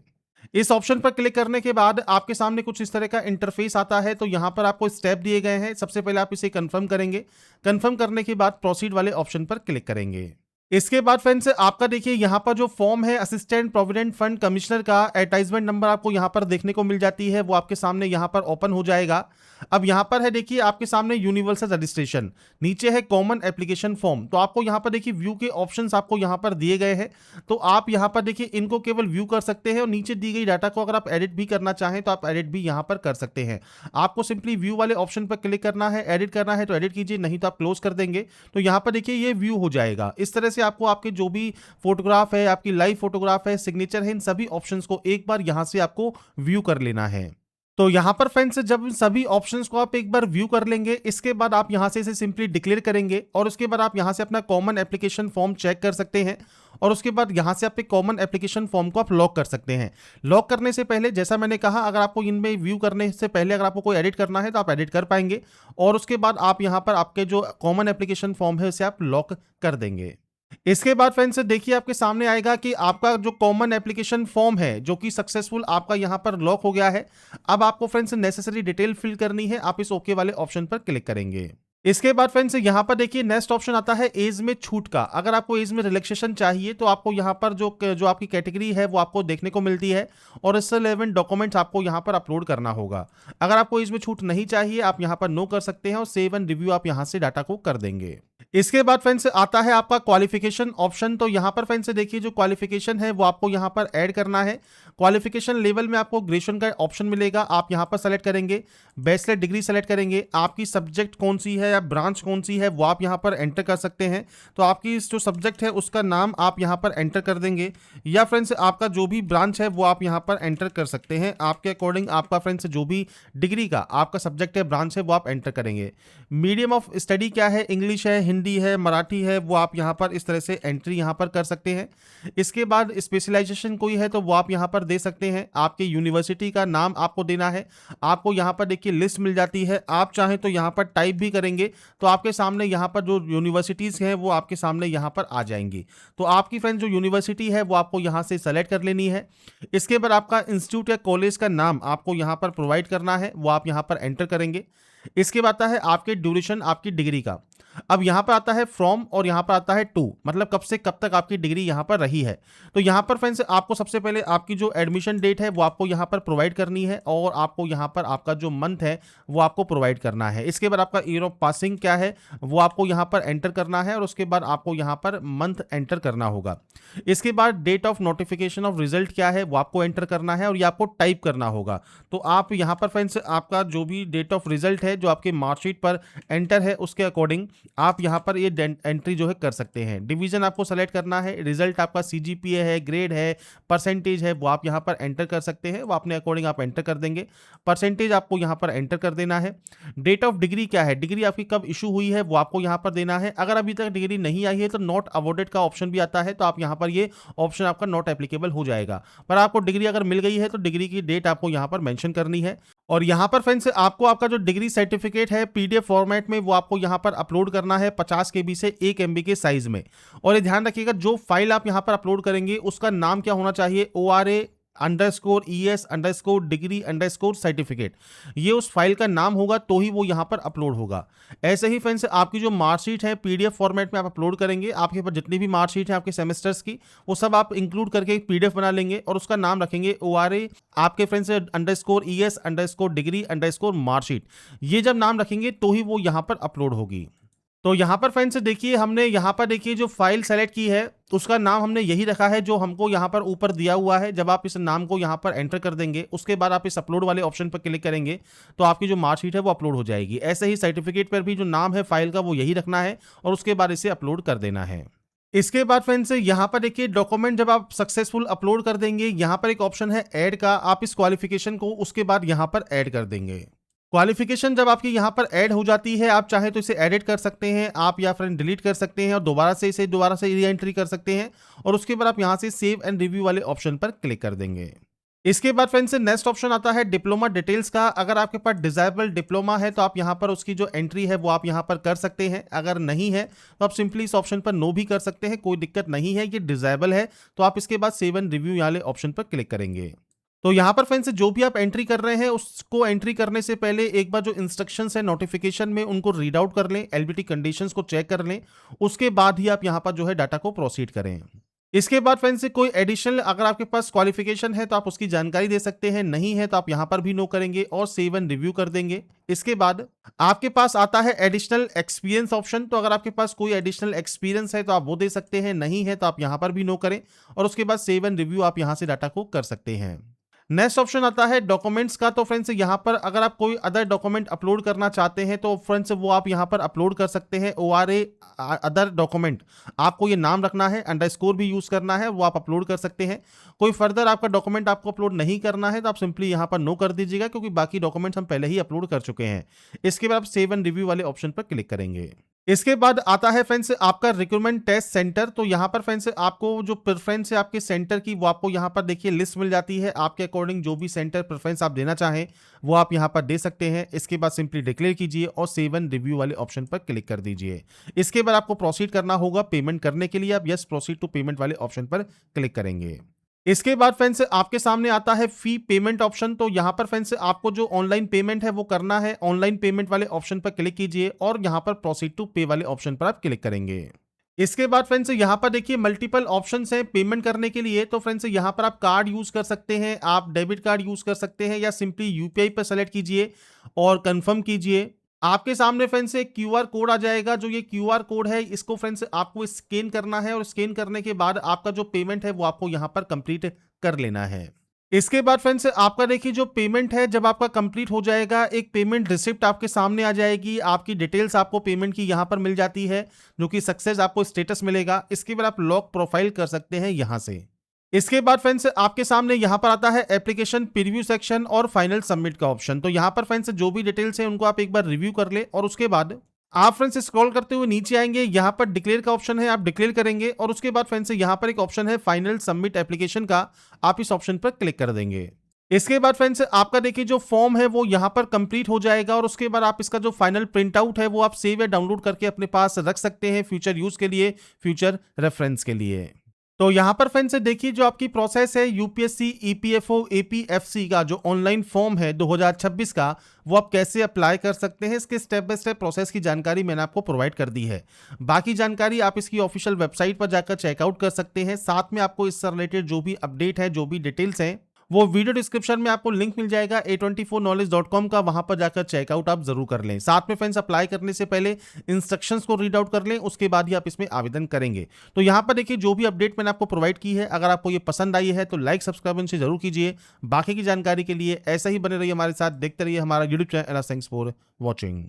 इस ऑप्शन पर क्लिक करने के बाद आपके सामने कुछ इस तरह का इंटरफेस आता है। तो यहां पर आपको स्टेप दिए गए हैं। सबसे पहले आप इसे कंफर्म करेंगे। कंफर्म करने के बाद प्रोसीड वाले ऑप्शन पर क्लिक करेंगे। इसके बाद फ्रेंड्स आपका देखिए यहाँ पर जो फॉर्म है असिस्टेंट प्रोविडेंट फंड कमिश्नर का एडवर्टाइजमेंट नंबर आपको यहाँ पर देखने को मिल जाती है, वो आपके सामने यहाँ पर ओपन हो जाएगा। अब यहाँ पर है देखिए आपके सामने यूनिवर्सल रजिस्ट्रेशन, नीचे है कॉमन एप्लीकेशन फॉर्म। तो आपको यहाँ पर देखिए व्यू के ऑप्शंस आपको यहाँ पर दिए गए हैं। तो आप यहाँ पर देखिए इनको केवल व्यू कर सकते हैं और नीचे दी गई डाटा को अगर आप एडिट भी करना चाहें तो आप एडिट भी यहाँ पर कर सकते हैं। आपको सिंपली व्यू वाले ऑप्शन पर क्लिक करना है, एडिट करना है तो एडिट कीजिए, नहीं तो आप क्लोज कर देंगे। तो यहाँ पर देखिए ये व्यू हो जाएगा। इस तरह से आपको आपके जो भी फोटोग्राफ है, आपकी लाइव फोटोग्राफ है, सिग्नेचर है, इन सभी ऑप्शंस को एक बार यहां से आपको व्यू कर लेना है। तो यहां पर फ्रेंड्स जब सभी ऑप्शंस को आप एक बार व्यू कर लेंगे इसके बाद आप यहां से इसे सिंपली डिक्लेयर करेंगे और उसके बाद आप यहां से अपना कॉमन एप्लीकेशन फॉर्म चेक कर सकते हैं और उसके बाद यहाँ से आप एक कॉमन एप्लीकेशन फॉर्म को आप लॉक कर सकते हैं। लॉक करने से पहले जैसा मैंने कहा, अगर आपको इनमें व्यू करने से पहले अगर आपको कोई एडिट करना है तो आप एडिट कर पाएंगे, और उसके बाद आप यहाँ पर आपके जो कॉमन एप्लीकेशन फॉर्म है उसे आप लॉक कर देंगे। इसके बाद फ्रेंड्स देखिए आपके सामने आएगा कि आपका जो कॉमन एप्लीकेशन फॉर्म है जो कि सक्सेसफुल आपका यहाँ पर लॉक हो गया है। अब आपको फ्रेंड्स नेसेसरी डिटेल फिल करनी है, आप इस ओके वाले ऑप्शन पर क्लिक करेंगे। इसके बाद फ्रेंड्स यहाँ पर देखिए नेक्स्ट ऑप्शन आता है एज में छूट का। अगर आपको एज में रिलैक्सेशन चाहिए तो आपको यहाँ पर जो आपकी कैटेगरी है वो आपको देखने को मिलती है, और इससे रिलेवेंट डॉक्यूमेंट्स आपको यहाँ पर अपलोड करना होगा। अगर आपको एज में छूट नहीं चाहिए आप यहाँ पर नो कर सकते हैं, और सेव एंड रिव्यू आप यहाँ से डाटा को कर देंगे। इसके बाद फ्रेंड्स आता है आपका क्वालिफिकेशन ऑप्शन। तो यहाँ पर फ्रेंड्स देखिए जो क्वालिफिकेशन है वो आपको यहाँ पर ऐड करना है। क्वालिफिकेशन लेवल में आपको ग्रेजुएशन का ऑप्शन मिलेगा, आप यहाँ पर सेलेक्ट करेंगे, बैचलर डिग्री सेलेक्ट करेंगे, आपकी सब्जेक्ट कौन सी है या ब्रांच कौन सी है वो आप यहाँ पर एंटर कर सकते हैं। तो आपकी जो सब्जेक्ट है उसका नाम आप यहाँ पर एंटर कर देंगे, या फ्रेंड्स आपका जो भी ब्रांच है वो आप यहाँ पर एंटर कर सकते हैं। आपके अकॉर्डिंग आपका फ्रेंड्स जो भी डिग्री का आपका सब्जेक्ट है, ब्रांच है, वो आप एंटर करेंगे। मीडियम ऑफ स्टडी क्या है, इंग्लिश है, हिंदी है, मराठी है, वो आप यहाँ पर इस तरह से एंट्री यहाँ पर कर सकते हैं। इसके बाद स्पेशलाइजेशन कोई है तो वो आप यहाँ पर दे सकते हैं। आपके यूनिवर्सिटी का नाम आपको देना है, आपको यहाँ पर देखिए लिस्ट मिल जाती है, आप चाहें तो यहाँ पर टाइप भी करेंगे तो आपके सामने यहाँ पर जो यूनिवर्सिटीज़ हैं वो आपके सामने यहाँ पर आ जाएंगी। तो आपकी फ्रेंड जो यूनिवर्सिटी है वो आपको यहाँ से सेलेक्ट कर लेनी है। इसके बाद आपका इंस्टीट्यूट या कॉलेज का नाम आपको यहाँ पर प्रोवाइड करना है, वो आप यहाँ पर एंटर करेंगे। इसके बाद आता है आपके ड्यूरेशन आपकी डिग्री का। अब यहाँ पर आता है फ्रॉम और यहाँ पर आता है टू, मतलब कब से कब तक आपकी डिग्री यहाँ पर रही है। तो यहाँ पर फ्रेंड्स आपको सबसे पहले आपकी जो एडमिशन डेट है वो आपको यहाँ पर प्रोवाइड करनी है, और आपको यहाँ पर आपका जो मंथ है वो आपको प्रोवाइड करना है। इसके बाद आपका ईयर ऑफ पासिंग क्या है वो आपको यहाँ पर एंटर करना है, और उसके बाद आपको यहाँ पर मंथ एंटर करना होगा। इसके बाद date of notification of result क्या है वो आपको एंटर करना है, और ये आपको टाइप करना होगा। तो आप यहाँ पर फ्रेंड्स आपका जो भी डेट ऑफ रिजल्ट है जो आपके मार्कशीट पर एंटर है उसके अकॉर्डिंग आप यहाँ पर ये एंट्री जो है कर सकते हैं। डिवीजन आपको सेलेक्ट करना है, रिजल्ट आपका सीजीपीए है, ग्रेड है, परसेंटेज है, वो आप यहाँ पर एंटर कर सकते हैं, वो अपने अकॉर्डिंग आप एंटर कर देंगे। परसेंटेज आपको यहाँ पर एंटर कर देना है। डेट ऑफ डिग्री क्या है, डिग्री आपकी कब इशू हुई है वो आपको यहाँ पर देना है। अगर अभी तक डिग्री नहीं आई है तो नॉट अवॉर्डेड का ऑप्शन भी आता है, तो आप यहाँ पर ये ऑप्शन आपका नॉट एप्लीकेबल हो जाएगा। पर आपको डिग्री अगर मिल गई है तो डिग्री की डेट आपको यहाँ पर मेंशन करनी है। और यहाँ पर फ्रेंड्स आपको आपका जो डिग्री सर्टिफिकेट है पीडीएफ फॉर्मेट में वो आपको यहाँ पर अपलोड करना है 50 KB से 1 MB के साइज में। और ये ध्यान रखिएगा जो फाइल आप यहाँ पर अपलोड करेंगे उसका नाम क्या होना चाहिए, ORA_ES_डिग्री_सर्टिफिकेट, ये उस फाइल का नाम होगा तो ही वो यहाँ पर अपलोड होगा। ऐसे ही फ्रेंड्स आपकी जो मार्कशीट है पीडीएफ फॉर्मेट में आप अपलोड करेंगे, आपके पास जितनी भी मार्कशीट है आपके सेमेस्टर्स की वो सब आप इंक्लूड करके एक पीडीएफ बना लेंगे, और उसका नाम रखेंगे ORA आपके फ्रेंड्स _ES_डिग्री_मार्कशीट। ये जब नाम रखेंगे तो ही वो यहाँ पर अपलोड होगी। तो यहाँ पर फ्रेंड्स देखिए हमने यहाँ पर देखिए जो फाइल सेलेक्ट की है उसका नाम हमने यही रखा है जो हमको यहाँ पर ऊपर दिया हुआ है। जब आप इस नाम को यहाँ पर एंटर कर देंगे उसके बाद आप इस अपलोड वाले ऑप्शन पर क्लिक करेंगे तो आपकी जो मार्कशीट है वो अपलोड हो जाएगी। ऐसे ही सर्टिफिकेट पर भी जो नाम है फाइल का वो यही रखना है, और उसके बाद इसे अपलोड कर देना है। इसके बाद फ्रेंड्स यहाँ पर देखिए डॉक्यूमेंट जब आप सक्सेसफुल अपलोड कर देंगे, यहाँ पर एक ऑप्शन है ऐड का, आप इस क्वालिफिकेशन को उसके बाद यहाँ पर ऐड कर देंगे। क्वालिफिकेशन जब आपकी यहाँ पर ऐड हो जाती है आप चाहे तो इसे एडिट कर सकते हैं आप, या फ्रेंड डिलीट कर सकते हैं और दोबारा से री एंट्री कर सकते हैं, और उसके बाद आप यहाँ से सेव एंड रिव्यू वाले ऑप्शन पर क्लिक कर देंगे। इसके बाद फ्रेंड्स नेक्स्ट ऑप्शन आता है डिप्लोमा डिटेल्स का। अगर आपके पास डिजायरेबल डिप्लोमा है तो आप यहाँ पर उसकी जो एंट्री है वो आप यहाँ पर कर सकते हैं, अगर नहीं है तो आप सिंपली इस ऑप्शन पर नो भी कर सकते हैं, कोई दिक्कत नहीं है। ये डिजायरेबल है तो आप इसके बाद सेव एंड रिव्यू वाले ऑप्शन पर क्लिक करेंगे। तो यहाँ पर फ्रेंड्स जो भी आप एंट्री कर रहे हैं उसको एंट्री करने से पहले एक बार जो इंस्ट्रक्शंस है नोटिफिकेशन में उनको रीड आउट कर लें, एलबीटी कंडीशंस को चेक कर लें, उसके बाद ही आप यहाँ पर जो है डाटा को प्रोसीड करें। इसके बाद फ्रेंड्स कोई एडिशनल अगर आपके पास क्वालिफिकेशन है तो आप उसकी जानकारी दे सकते हैं, नहीं है तो आप यहाँ पर भी नो करेंगे और सेव एंड रिव्यू कर देंगे। इसके बाद आपके पास आता है एडिशनल एक्सपीरियंस ऑप्शन। तो अगर आपके पास कोई एडिशनल एक्सपीरियंस है तो आप वो दे सकते हैं, नहीं है तो आप यहाँ पर भी नो करें और उसके बाद सेव एंड रिव्यू आप यहाँ से डाटा को कर सकते हैं। नेक्स्ट ऑप्शन आता है डॉक्यूमेंट्स का। तो फ्रेंड्स यहाँ पर अगर आप कोई अदर डॉक्यूमेंट अपलोड करना चाहते हैं तो फ्रेंड्स वो आप यहाँ पर अपलोड कर सकते हैं। ORA अदर डॉक्यूमेंट आपको ये नाम रखना है, अंडरस्कोर भी यूज करना है, वो आप अपलोड कर सकते हैं। कोई फर्दर आपका डॉक्यूमेंट आपको अपलोड नहीं करना है तो आप सिंपली यहाँ पर नो कर दीजिएगा, क्योंकि बाकी डॉक्यूमेंट्स हम पहले ही अपलोड कर चुके हैं। इसके बाद आप सेव एंड रिव्यू वाले ऑप्शन पर क्लिक करेंगे। इसके बाद आता है फ्रेंड्स आपका रिक्रूटमेंट टेस्ट सेंटर। तो यहाँ पर फ्रेंड्स आपको जो प्रेफरेंस है आपके सेंटर की वो आपको यहाँ पर देखिए लिस्ट मिल जाती है। आपके अकॉर्डिंग जो भी सेंटर प्रेफरेंस आप देना चाहें वो आप यहाँ पर दे सकते हैं। इसके बाद सिंपली डिक्लेयर कीजिए और सेव एंड रिव्यू वाले ऑप्शन पर क्लिक कर दीजिए। इसके बाद आपको प्रोसीड करना होगा पेमेंट करने के लिए। आप यस प्रोसीड टू पेमेंट वाले ऑप्शन पर क्लिक करेंगे। इसके बाद फ्रेंड्स आपके सामने आता है फी पेमेंट ऑप्शन। तो यहां पर फ्रेंड्स आपको जो ऑनलाइन पेमेंट है वो करना है। ऑनलाइन पेमेंट वाले ऑप्शन पर क्लिक कीजिए और यहां पर प्रोसीड टू पे वाले ऑप्शन पर आप क्लिक करेंगे। इसके बाद फ्रेंड्स यहां पर देखिए मल्टीपल ऑप्शंस हैं पेमेंट करने के लिए। तो फ्रेंड्स यहां पर आप कार्ड यूज कर सकते हैं, आप डेबिट कार्ड यूज कर सकते हैं या सिंपली यूपीआई पर सेलेक्ट कीजिए और कंफर्म कीजिए। आपके सामने फ्रेंड्स एक क्यूआर कोड आ जाएगा। जो ये क्यूआर कोड है इसको फ्रेंड्स आपको स्कैन करना है और स्कैन करने के बाद आपका जो पेमेंट है वो आपको यहां पर कंप्लीट कर लेना है। इसके बाद फ्रेंड्स आपका देखिए जो पेमेंट है जब आपका कंप्लीट हो जाएगा एक पेमेंट रिसिप्ट आपके सामने आ जाएगी। आपकी डिटेल्स आपको पेमेंट की यहां पर मिल जाती है जो कि सक्सेस आपको स्टेटस मिलेगा। इसके बाद आप लॉक प्रोफाइल कर सकते हैं यहां से। इसके बाद फ्रेंड्स आपके सामने यहां पर आता है एप्लीकेशन प्रीव्यू सेक्शन और फाइनल सबमिट का ऑप्शन। तो यहां पर फ्रेंड्स जो भी डिटेल्स हैं उनको आप एक बार रिव्यू कर ले और उसके बाद आप फ्रेंड्स स्क्रॉल करते हुए नीचे आएंगे। यहां पर डिक्लेयर का ऑप्शन है, आप डिक्लेयर करेंगे और उसके बाद फ्रेंड्स यहां पर एक ऑप्शन है फाइनल सबमिट एप्लीकेशन का, आप इस ऑप्शन पर क्लिक कर देंगे। इसके बाद फ्रेंड्स आपका देखिए जो फॉर्म है वो यहां पर कंप्लीट हो जाएगा और उसके बाद आप इसका जो फाइनल प्रिंट आउट है वो आप सेव या डाउनलोड करके अपने पास रख सकते हैं फ्यूचर यूज के लिए, फ्यूचर रेफरेंस के लिए। तो यहां पर फ्रेंड्स देखिए जो आपकी प्रोसेस है यूपीएससी ईपीएफओ एपीएफसी का जो ऑनलाइन फॉर्म है 2026 का वो आप कैसे अप्लाई कर सकते हैं, इसके स्टेप बाय स्टेप प्रोसेस की जानकारी मैंने आपको प्रोवाइड कर दी है। बाकी जानकारी आप इसकी ऑफिशियल वेबसाइट पर जाकर चेकआउट कर सकते हैं। साथ में आपको इससे रिलेटेड जो भी अपडेट है, जो भी डिटेल्स हैं, वो वीडियो डिस्क्रिप्शन में आपको लिंक मिल जाएगा a24knowledge.com का, वहां पर जाकर चेकआउट आप जरूर कर लें। साथ में फ्रेंड्स अप्लाई करने से पहले इंस्ट्रक्शंस को रीड आउट कर लें, उसके बाद ही आप इसमें आवेदन करेंगे। तो यहां पर देखिए जो भी अपडेट मैंने आपको प्रोवाइड की है, अगर आपको ये पसंद आई है तो लाइक सब्सक्राइब से जरूर कीजिए। बाकी की जानकारी के लिए ऐसा ही बने रहिए हमारे साथ, देखते रहिए हमारा YouTube channel. Thanks for watching.